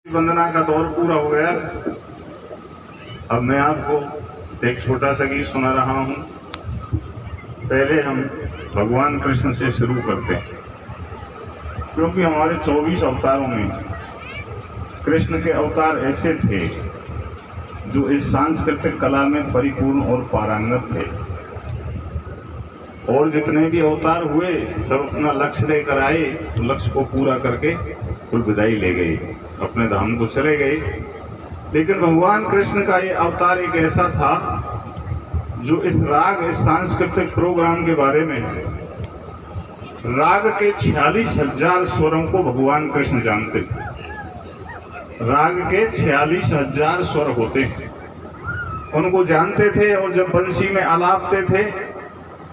वंदना का दौर पूरा हो गया। अब मैं आपको एक छोटा सा गीत सुना रहा हूं। पहले हम भगवान कृष्ण से शुरू करते हैं, क्योंकि हमारे 24 अवतारों में कृष्ण के अवतार ऐसे थे जो इस सांस्कृतिक कला में परिपूर्ण और पारंगत थे। और जितने भी अवतार हुए सब अपना लक्ष्य लेकर आए, तो लक्ष्य को पूरा करके कुल विदाई ले गए, अपने धाम को चले गए। लेकिन भगवान कृष्ण का ये अवतार एक ऐसा था जो इस राग, इस सांस्कृतिक प्रोग्राम के बारे में, राग के 46,000 स्वरों को भगवान कृष्ण जानते थे। राग के 46,000 स्वर होते हैं, उनको जानते थे। और जब बंसी में आलापते थे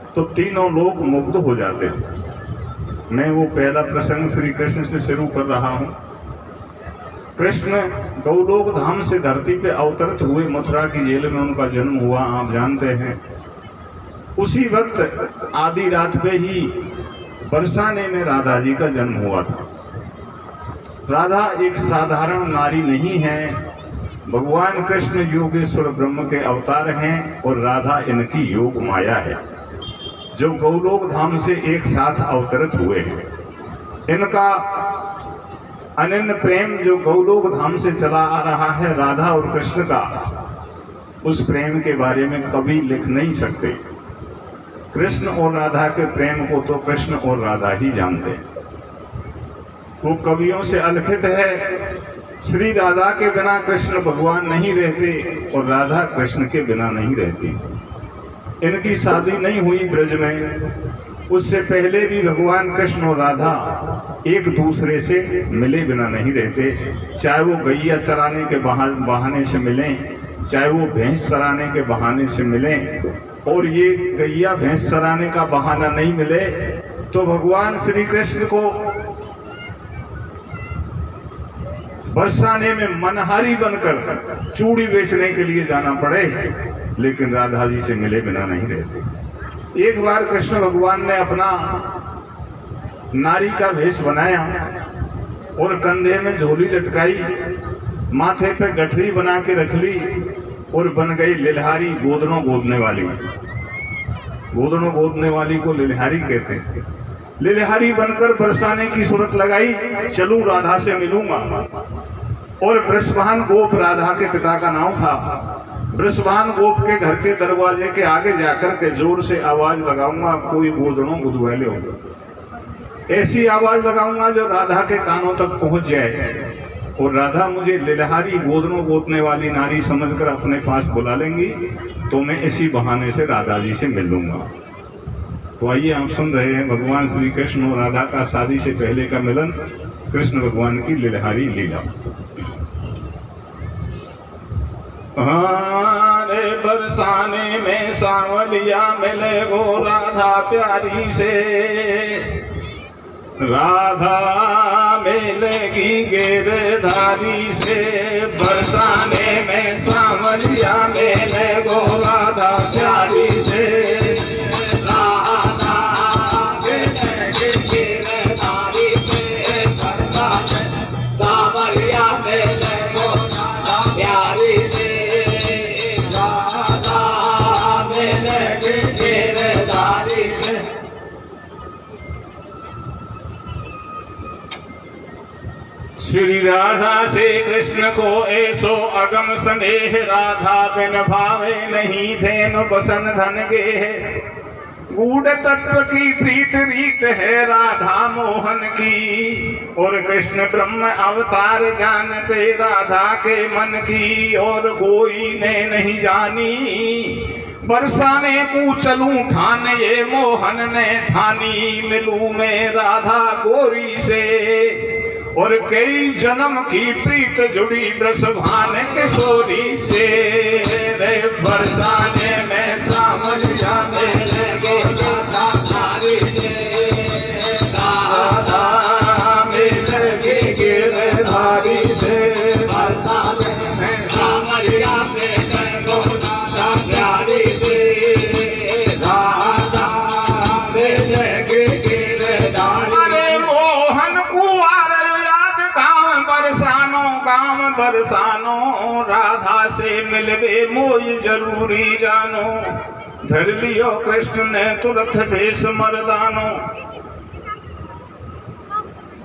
तो तीनों लोग मुग्ध हो जाते थे। मैं वो पहला प्रसंग श्री कृष्ण से शुरू कर रहा हूं। कृष्ण गौलोक धाम से धरती पे अवतरित हुए, मथुरा की जेल में उनका जन्म हुआ, आप जानते हैं। उसी वक्त आधी रात पे ही बरसाने में राधा जी का जन्म हुआ था। राधा एक साधारण नारी नहीं है, भगवान कृष्ण योगेश्वर ब्रह्म के अवतार हैं और राधा इनकी योग माया है, जो गौलोक धाम से एक साथ अवतरित हुए हैं। इनका अनन्य प्रेम जो गौलोक धाम से चला आ रहा है, राधा और कृष्ण का, उस प्रेम के बारे में कभी लिख नहीं सकते। कृष्ण और राधा के प्रेम को तो कृष्ण और राधा ही जानते हैं। वो कवियों से अलिखित है। श्री राधा के बिना कृष्ण भगवान नहीं रहते और राधा कृष्ण के बिना नहीं रहती। इनकी शादी नहीं हुई ब्रज में, उससे पहले भी भगवान कृष्ण और राधा एक दूसरे से मिले बिना नहीं रहते। चाहे वो गैया चराने के बहाने से मिलें, चाहे वो भैंस चराने के बहाने से मिलें। और ये गैया भैंस चराने का बहाना नहीं मिले तो भगवान श्री कृष्ण को बरसाने में मनहारी बनकर चूड़ी बेचने के लिए जाना पड़े, लेकिन राधा जी से मिले बिना नहीं रहते। एक बार कृष्ण भगवान ने अपना नारी का वेश बनाया और कंधे में झोली लटकाई, माथे पे गठरी बना के रख ली और बन गई लिलहारी, गोदनों गोदने वाली। गोदनों गोदने वाली को लिलहारी कहते हैं। लिलहारी बनकर बरसाने की सूरत लगाई, चलूं राधा से मिलूंगा। और वृषभान गोप राधा के पिता का नाम था। वृषभान गोप के घर के दरवाजे के आगे जाकर के जोर से आवाज लगाऊंगा, कोई गोदनों गुदवैले होगा। ऐसी आवाज लगाऊंगा जो राधा के कानों तक पहुंच जाए और राधा मुझे लिलहारी, गोदनों गोदने वाली नारी समझकर अपने पास बुला लेंगी, तो मैं इसी बहाने से राधा जी से मिल लूंगा। तो आइए आप सुन रहे हैं भगवान श्री कृष्ण और राधा का शादी से पहले का मिलन, कृष्ण भगवान की लिलहारी लीला। रे बरसाने में सांवलिया मिले गो राधा प्यारी से, राधा मिलेगी गिरधारी से। बरसाने में सांवलिया मिले गो राधा प्यारी से, श्री राधा से कृष्ण को ऐसो अगम स्नेह, राधा बिन भावे नहीं धेनु बसन धन गे। गूढ़ तत्व की प्रीत रीत है राधा मोहन की, और कृष्ण ब्रह्म अवतार जानते राधा के मन की, और कोई ने नहीं जानी। बरसाने को चलूं ठान ये मोहन ने ठानी, मिलूं मैं राधा गोरी से। और कई जन्म की प्रीत जुड़ी वृषभान किशोरी से। रे बरसाने में सांवलिया मिले गो राधा प्यारी से, राधा मिलेगी गिरधारी से। बरसाने में सांवलिया मिले गो राधा प्यारी से, राधा मिलेगी गिरधारी। अरे मोहन कुंवर बरसानों का बरसानो, राधा से मिलवे मोई जरूरी जानो। धर लियो कृष्ण ने तुरंत भेष मर्दानो,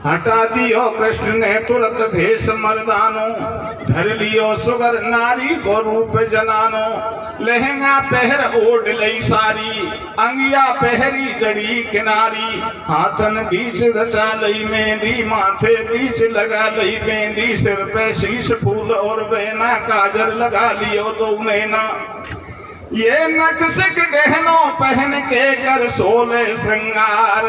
हटा दियो कृष्ण ने तुरंत भेष मर्दानो। धर लियो सुगर नारी को रूप जनानो, लहंगा पहर ओढ़ लई सारी, अंगिया पहरी जड़ी किनारी। हाथन बीच रचा लई मेहंदी, माथे बीच लगा लई मेहंदी। सिर पे शीश फूल और बेना, काजर लगा लियो दो नैना। ये नक्सिक गहनों पहन के कर सोले श्रृंगार,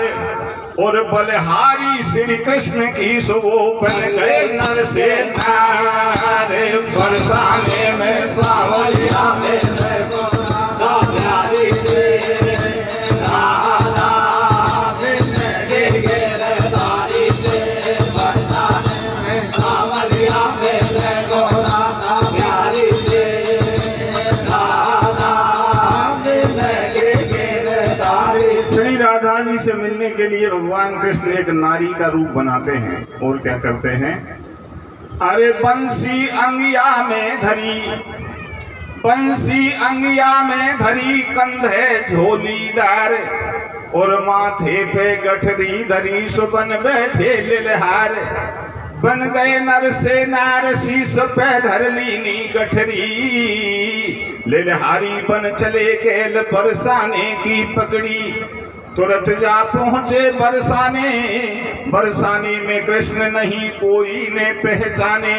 और बलहारी श्री कृष्ण की शोभन गए नर से नार। बरसाने में सावरिया में प्यारी से राधा गिरधारी से। बरसाने में सावरिया में प्यारी से श्री राधा जी से मिलने के लिए भगवान कृष्ण एक नारी का रूप बनाते हैं और क्या करते हैं? अरे बंसी अंगिया में धरी, बंसी अंगिया में धरी, कंधे झोलीदार, और माथे पे गठरी धरी, सुबन बैठे लिलहार। बन गए नर से नार, शीस पे धर लीनी गठरी। लिलहारी बन चले गेल बरसाने की पगड़ी, तुरंत जा पहुंचे बरसाने। बरसाने में कृष्ण नहीं कोई ने पहचाने,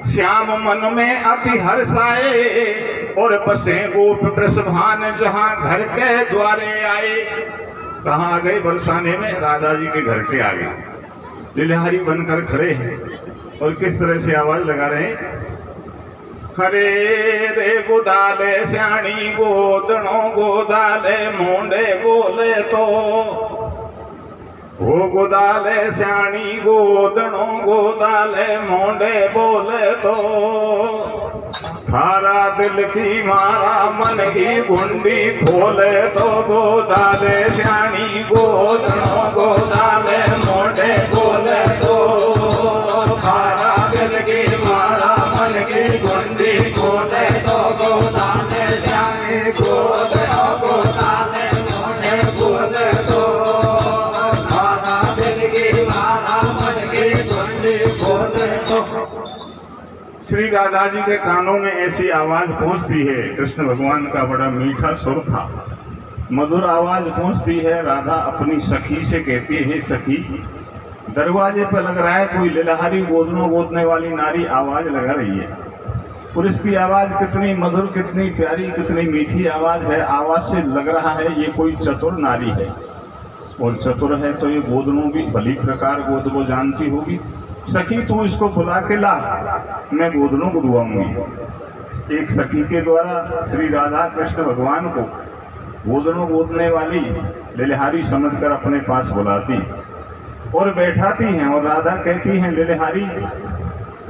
श्याम मन में अति हर्षाए, और बसे गोप वृषभान जहां घर के द्वारे आए। कहाँ आ गए? बरसाने में राधा जी के घर के आगे लिलहारी बनकर खड़े हैं और किस तरह से आवाज लगा रहे हैं? हरे रे गोदाले श्याणी गोदणो, गोदाले मुंडे बोले तो। हो गोदाले श्याणी गोदणो, गोदाले मुंडे बोले तो। थारा दिल की मारा मन की गुंडी खोले तो। गोदाले श्याणी गोदणो, गोदाले मुंडे बोले तो। थारा दिल की मारा मन की गुंडी खोले तो। गोदाले श्याणी गोदणो, गोदाले मुंडे बोले तो। थारा दिल की मारा मन की गुंडी खोले तो। श्री राधा जी के कानों में ऐसी आवाज पहुंचती है। कृष्ण भगवान का बड़ा मीठा सुर था, मधुर आवाज पहुंचती है। राधा अपनी सखी से कहती है, सखी दरवाजे पर लग रहा है कोई लिलहारी गोदनों गोदने वाली नारी आवाज लगा रही है। और इसकी आवाज कितनी मधुर, कितनी प्यारी, कितनी मीठी आवाज है। आवाज से लग रहा है ये कोई चतुर नारी है, और चतुर है तो ये गोदनों भी भली प्रकार गोद वो जानती होगी। सखी तू इसको बुला के ला, मैं गोदनों को दुआऊंगी। एक सखी के द्वारा श्री राधा कृष्ण भगवान को गोदनों गोदने वाली लिलहारी समझकर अपने पास बुलाती और बैठाती हैं। और राधा कहती हैं, लिलहारी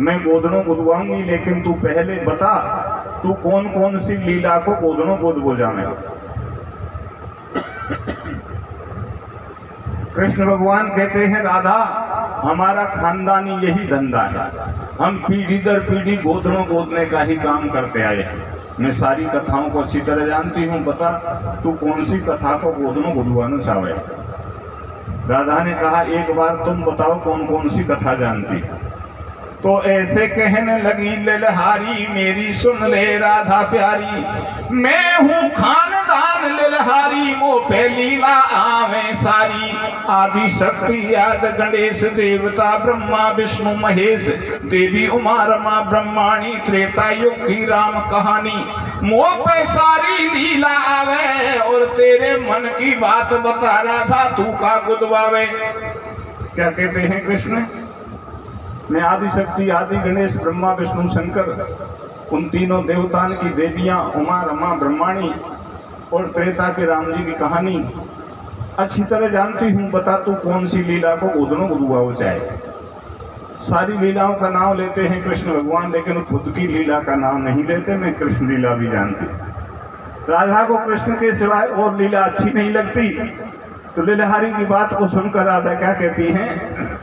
मैं गोदनों गुदवाऊंगी, लेकिन तू पहले बता तू कौन कौन सी लीला को गोदनों गोद जाने। कृष्ण भगवान कहते हैं, राधा हमारा खानदानी यही धंधा है, हम पीढ़ी दर पीढ़ी गोदनों गोदने का ही काम करते आए हैं। मैं सारी कथाओं को अच्छी तरह जानती हूँ, बता तू कौन सी कथा को गोदनों गुदवाना चाहे। राधा ने कहा, एक बार तुम बताओ कौन कौन सी कथा जानती। तो ऐसे कहने लगी लिलहारी, मेरी सुन ले राधा प्यारी। मैं हूँ खानदान लिलहारी, मो पे लीला आवे सारी। आदि शक्ति याद गणेश, देवता ब्रह्मा विष्णु महेश, देवी उमा रमा ब्रह्माणी, त्रेता युग की राम कहानी। मो पे सारी लीला आवे, और तेरे मन की बात बता रहा था, तू का गुदवावे। क्या कहते हैं कृष्ण? मैं आदि शक्ति, आदि गणेश, ब्रह्मा विष्णु शंकर, उन तीनों देवताओं की देवियां उमा रमा ब्रह्माणी और त्रेता के राम जी की कहानी अच्छी तरह जानती हूँ। बता तू कौन सी लीला को गोदनों गुदवाओ चाहे। सारी लीलाओं का नाम लेते हैं कृष्ण भगवान, लेकिन खुद की लीला का नाम नहीं लेते। मैं कृष्ण लीला भी जानती। राधा को कृष्ण के सिवाय और लीला अच्छी नहीं लगती। तो लिलहारी की बात को सुनकर राधा क्या कहती हैं?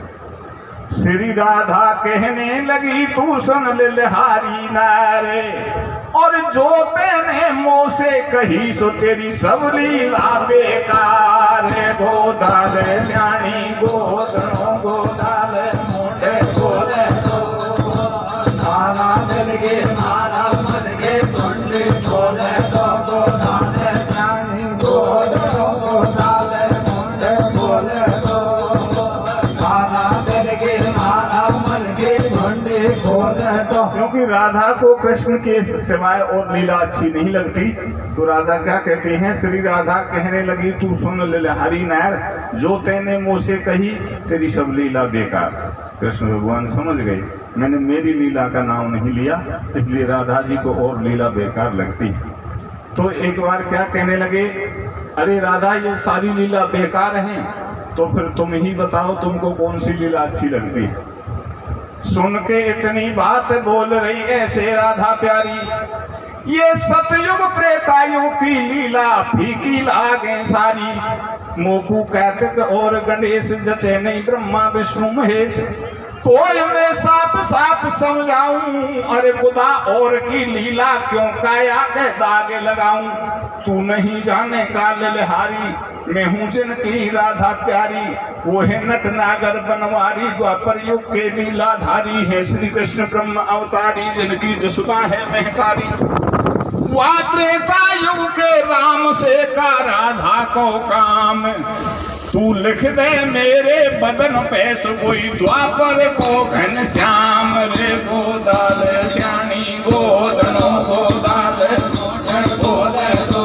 श्री राधा कहने लगी तू सुन लिलहारी नारे, और जो तेने मुँह से कही सो तेरी सब लीला बेकार। गोदाल न्याणी गोदनो गोदाल मोटे गोले नाना दिल के नाना मन के कुंडे गोले तो गोदाल न्याणी गोदनो गोदाल मोटे गोले तो नाना दिल के नाना मन के कुंडे गोले तो। क्योंकि राधा को कृष्ण के सिवाय और लीला अच्छी नहीं लगती, तो राधा क्या कहती हैं, श्री राधा कहने लगी तू सुन लिलहारी नार, जो तेने मुँह से कही तेरी सब लीला बेकार। कृष्ण भगवान समझ गए मैंने मेरी लीला का नाम नहीं लिया, इसलिए राधा जी को और लीला बेकार लगती। तो एक बार क्या कहने लगे, अरे राधा ये सारी लीला बेकार हैं, तो फिर तुम ही बताओ तुमको कौन सी लीला अच्छी लगती है। सुन के इतनी बात बोल रही ऐसे राधा प्यारी, ये सतयुग त्रेतायुग की लीला फीकी लागे सारी। मोकू कार्तिक और गणेश जचे नहीं ब्रह्मा विष्णु महेश, कोई मैं साफ साफ समझाऊं, अरे खुदा और की लीला क्यों काया के दागे लगाऊं। तू नहीं जाने का लिलहारी, मैं हूँ जिनकी राधा प्यारी, वो है नट नागर बनवारी, द्वापर युग के लीलाधारी है श्री कृष्ण ब्रह्म अवतारी, जिनकी जसुता है महतारी। वह त्रेता युग के राम से का राधा को काम, तू लिख दे मेरे बदन पे कोई द्वापर को घन श्याम। रे गोदाल श्याणी गोदनो गोदाल गोले तो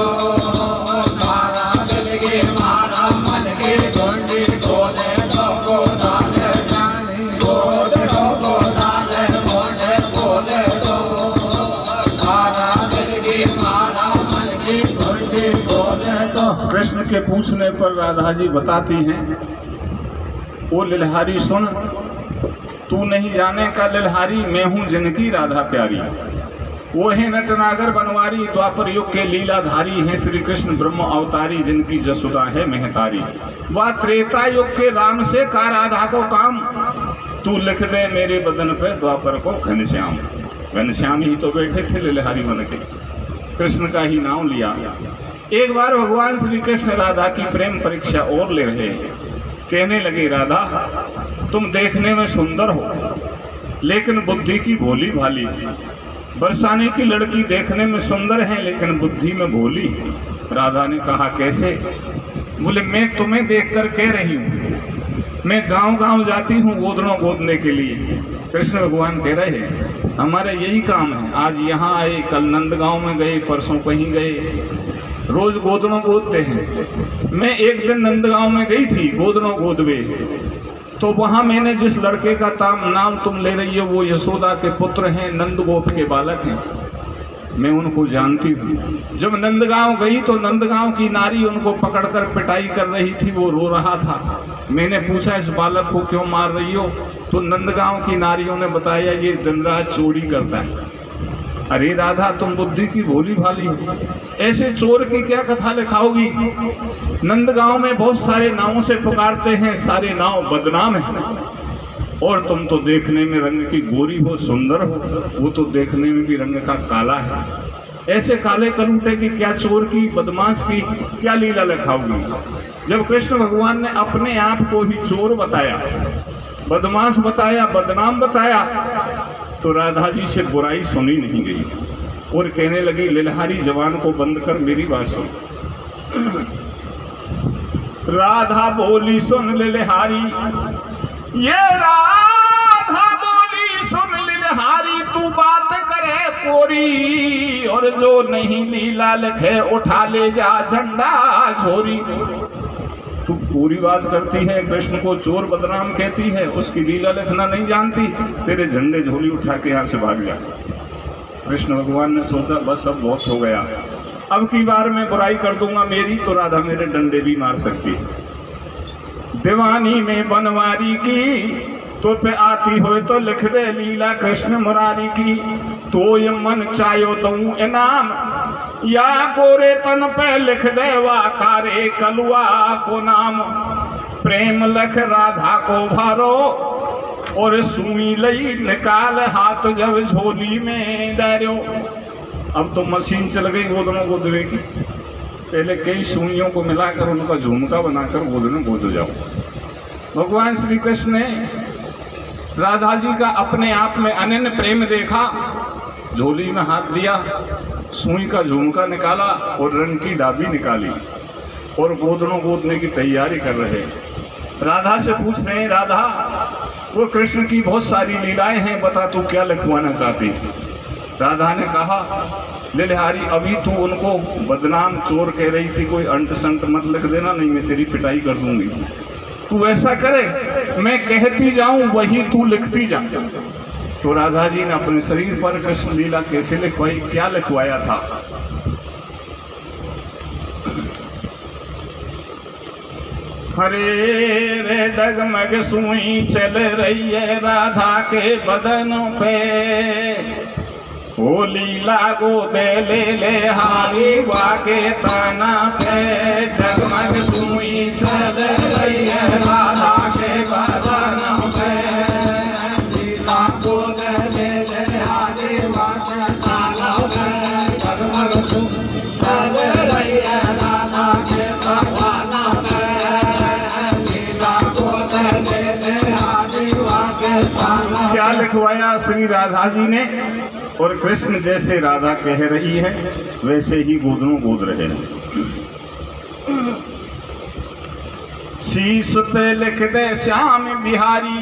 मारा दिल के मारा मन के गोंडी गोले तो गोदाल श्याणी गोदनो गोदाल गोले गोले तो मारा दिल के मारा मन के गोंडी गोले तो। कृष्ण के पूछने पर राधा जी बताती हैं, ओ लिलहारी सुन, तू नहीं जाने का लिलहारी, मैं हूँ जिनकी राधा प्यारी। वो है नटनागर बनवारी, द्वापर युग के लीलाधारी हैं श्री कृष्ण ब्रह्म अवतारी, जिनकी जसुदा है महतारी। वह त्रेता युग के राम से का राधा को काम, तू लिख दे मेरे बदन पे द्वापर को घनश्याम। घनश्याम ही तो बैठे थे लिलहारी बन के, कृष्ण का ही नाम लिया। एक बार भगवान श्री कृष्ण राधा की प्रेम परीक्षा और ले रहे हैं। कहने लगे राधा तुम देखने में सुंदर हो, लेकिन बुद्धि की भोली भाली। बरसाने की लड़की देखने में सुंदर है, लेकिन बुद्धि में भोली। राधा ने कहा कैसे? बोले मैं तुम्हें देखकर कह रही हूँ, मैं गांव गांव जाती हूँ गोदड़ों गोदने के लिए। कृष्ण भगवान कह रहे हैं हमारा यही काम है, आज यहाँ आए, कल नंदगांव में गए, परसों कहीं गए, रोज गोदड़ों गोदते हैं। मैं एक दिन नंदगांव में गई थी गोदड़ों गोदवे, तो वहां मैंने जिस लड़के का नाम तुम ले रही हो वो यशोदा के पुत्र हैं, नंदगोप के बालक हैं, मैं उनको जानती हूँ। जब नंदगांव गई तो नंदगांव की नारी उनको पकड़कर पिटाई कर रही थी, वो रो रहा था। मैंने पूछा इस बालक को क्यों मार रही हो? तो नंदगांव की नारियों ने बताया ये दिन रात चोरी करता है। अरे राधा तुम बुद्धि की भोली भाली हो, ऐसे चोर की क्या कथा लिखाओगी? नंदगांव में बहुत सारे नावों से पुकारते हैं, सारे नाव बदनाम हैं, और तुम तो देखने में रंग की गोरी हो, सुंदर हो, वो तो देखने में भी रंग का काला है। ऐसे काले कलूटे की क्या, चोर की, बदमाश की क्या लीला लिखाओगी? जब कृष्ण भगवान ने अपने आप को ही चोर बताया, बदमाश बताया, बदनाम बताया, तो राधा जी से बुराई सुनी नहीं गई और कहने लगी लिलहारी जवान को बंद कर, मेरी बात सुन। राधा बोली सुन लिलहारी, ये राधा बोली सुन लिलहारी, तू बात करे पूरी, और जो नहीं लीला लिखे उठा ले जा झंडा झोरी। तू पूरी बात करती है, कृष्ण को चोर बदनाम कहती है, उसकी लीला लिखना नहीं जानती, तेरे झंडे झोली उठा के यहाँ से भाग जा। कृष्ण भगवान ने सोचा बस अब बहुत हो गया, अब की बार मैं बुराई कर दूंगा मेरी, तो राधा मेरे डंडे भी मार सकती है। दीवानी में बनवारी की तो पे आती हो तो लिख दे लीला कृष्ण मुरारी की, तो ये मन चायो दूं इनाम, या गोरे तन पे लिख दे वा कारे कलुआ को नाम। प्रेम लख राधा को भारो, और सुई लई निकाल हाथ जब झोली में डारो। अब तो मशीन चल गई गोदनों गोदने की। पहले कई सुइयों को मिलाकर उनका झुमका बनाकर गोदनों गोद जाओ। भगवान श्री कृष्ण ने राधा जी का अपने आप में अनन्य प्रेम देखा, झोली में हाथ दिया, सुई का झुमका निकाला और रंग की डाबी निकाली और गोदनों गोदने की तैयारी कर रहे। राधा से पूछ रहे हैं, राधा वो कृष्ण की बहुत सारी लीलाएं हैं, बता तू क्या लिखवाना चाहती। राधा ने कहा, लिलहारी अभी तू उनको बदनाम चोर कह रही थी, कोई अंट संट मत लिख देना, नहीं मैं तेरी पिटाई कर दूंगी। तू ऐसा करे, मैं कहती जाऊं वही तू लिखती जा। तो राधा जी ने अपने शरीर पर कृष्ण लीला कैसे लिखवाई, क्या लिखवाया था। हरे रे डगमग सुई चल रही है राधा के बदनों पे, ओ लीला गोदे ले ले हारी वाके तना पे। डगमग सुई चल रही है राधा के बदनों पे, लीला गोदे ले ले हारी वाके तना पे। डगमग सुई चल रही है राधा के बदनों पे, क्या लिखवाया श्री राधा जी ने। और कृष्ण जैसे राधा कह रही है वैसे ही गोदनों गोद रहे हैं। शीश पे लिख दे श्याम बिहारी,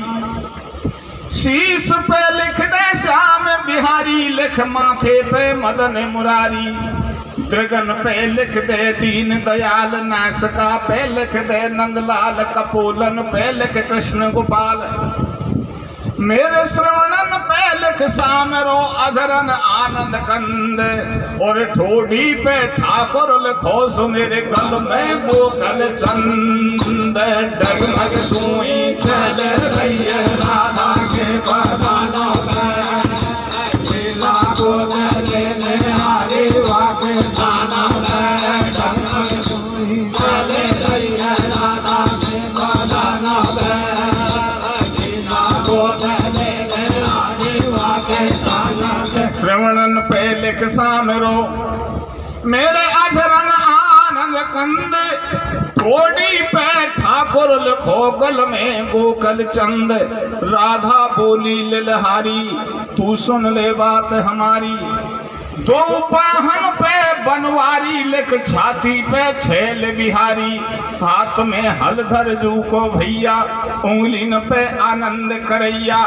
शीश पे लिख दे श्याम बिहारी, लिख माथे पे मदन मुरारी। दृगन पे लिख दे दीन दयाल, नासिका पे लिख दे नंदलाल, कपोलन पे लिख कृष्ण गोपाल। मेरे श्रवणन पे लिख सामरो अधरन आनंद कंद, और ठोड़ी पे ठाकुर लिखो सो मेरे गल में गोकल चंद। डगमग सुई चल रही है राधा के बदनों पे, लीला गोद ले ले हारी वाके तना पे। डगमग सुई चल रही है राधा के बदनों पे, श्रवणन पे लिख सामरो मेरे अधरन आनंद कंद, थोड़ी पे ठाकुर लिखो गल में गोकल चंद। राधा बोली लिलहारी तू सुन ले बात हमारी, दो पाहन पे बनवारी लिख छाती पे छैल बिहारी। हाथ में हलधर जू को भैया, उंगलीन पे आनंद करैया।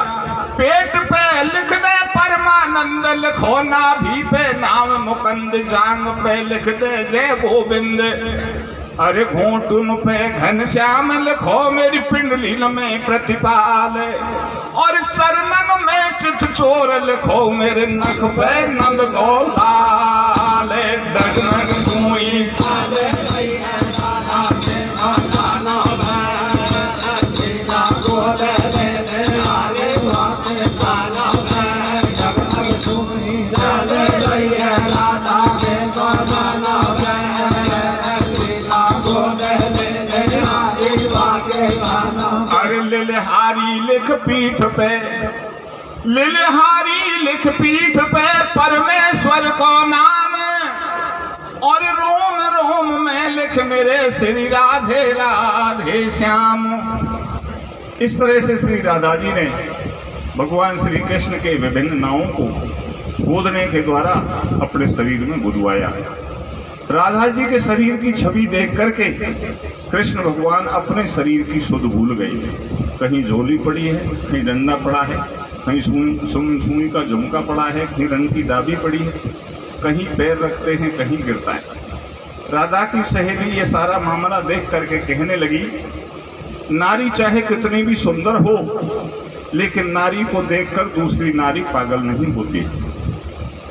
पेट पे लिख दे परमानंद, लिखो नाभि पे नाम मुकंद। जांग पे लिख दे जय गोविंद, अरे घोटुन पे घनश्याम लिखो मेरी पिंडली में प्रतिपाल। और चरणन में चित चोर लिखो मेरे नख पे नंद गोलाल। डगमग सुई चल रही है राधा के बदनों पे, लीला गोद ले ले हारी वाके तना पे। डगमग सुई चल रही है राधा के बदनों पे, लीला गोद ले ले हारी वाके तना पे। अरे लिलहारी लिख पीठ पे, लिलहारी लिख पीठ पे परमेश्वर को नाम, और रोम रोम में लिख मेरे श्री राधे राधे श्याम। इस तरह से श्री राधा जी ने भगवान श्री कृष्ण के विभिन्न नामों को गोदने के द्वारा अपने शरीर में बुलवाया। राधा जी के शरीर की छवि देख करके कृष्ण भगवान अपने शरीर की सुध भूल गए। कहीं झोली पड़ी है, कहीं डंडा पड़ा है, कहीं सुई का झुमका पड़ा है, कहीं रंग की डाबी पड़ी है, कहीं पैर रखते हैं, कहीं गिरता है। राधा की सहेली ये सारा मामला देख करके कहने लगी, नारी चाहे कितनी भी सुंदर हो, लेकिन नारी को देखकर दूसरी नारी पागल नहीं होती।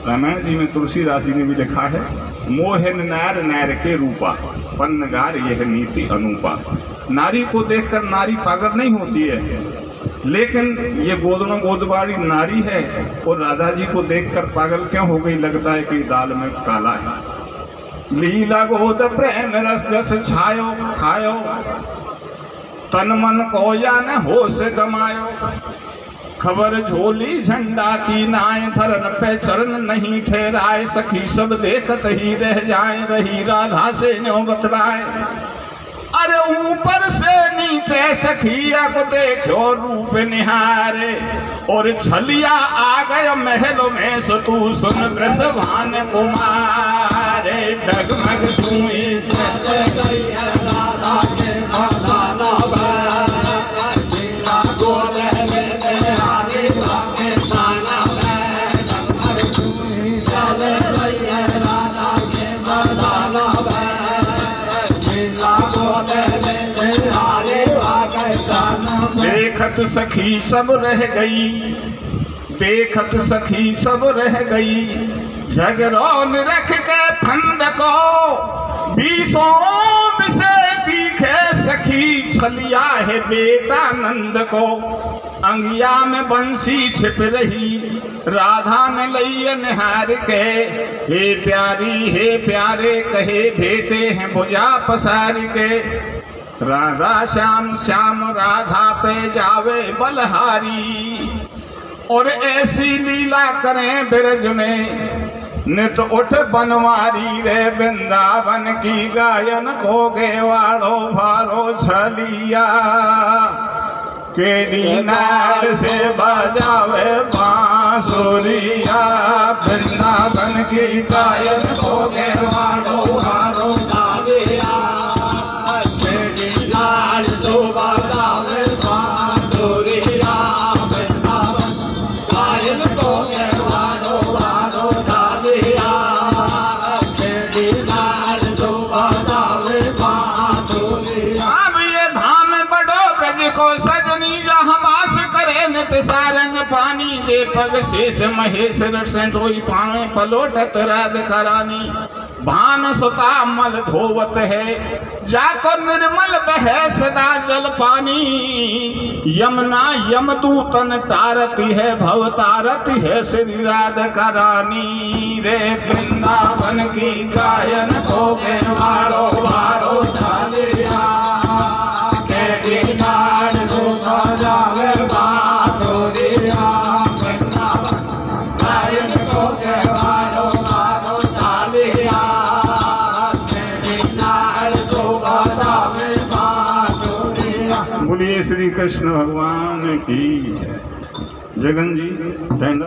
रामायण जी में तुलसीदास जी ने भी लिखा है, मोहन नार नार के रूपा, पन्नगार यह नीति अनूपा। नारी को देखकर नारी पागल नहीं होती है, लेकिन ये गोदनों गोदवाड़ी नारी है और राधा जी को देखकर पागल क्यों हो गई, लगता है कि दाल में काला है। लीला गोद प्रेम रस जस छायो खायो, तन मन को या न होश गमायो। खबर झोली झंडा की नाय, धरन पे चरण नहीं ठहराए, सखी सब देखत ही रह जाए, रही राधा से न्यो बतलाए। अरे ऊपर से नीचे सखिया को देखो रूप निहारे, और छलिया आ गया महल में सो तू सुन वृषभान कुमारे। डगमग छुई देखत सखी सब रह गई, देखत सखी सब रह गई, झगड़ौन रख के फंद को, बीसों से दिखे सखी छलिया है बेटा नंद को। अंगिया में बंसी छिप रही, राधा ने लई निहार के, हे प्यारी हे प्यारे कहे भेटे हैं भुजा पसार के। राधा श्याम श्याम राधा पे जावे बलहारी, और ऐसी लीला करें बिरज में नित उठ बनवारी रे। वृंदावन की गायन को गेवाड़ो भारो छलिया, केडी नाल से बजावे बांसुरिया। वृंदावन की गायन को गेवाड़ो भारो छलिया, सारंग पानी जे पग शेष महेश रसोई पावे पलोटत राधिका रानी। भान सुता मल धोवत है, जाकर निर्मल बहे सदा जल पानी। यमुना यमदूतन तारती है, भव तारती है श्री राधिका रानी रे। वृंदावन की गायन को वारो वारो छलिया, बोलिए श्री कृष्ण भगवान की जय। जगन जी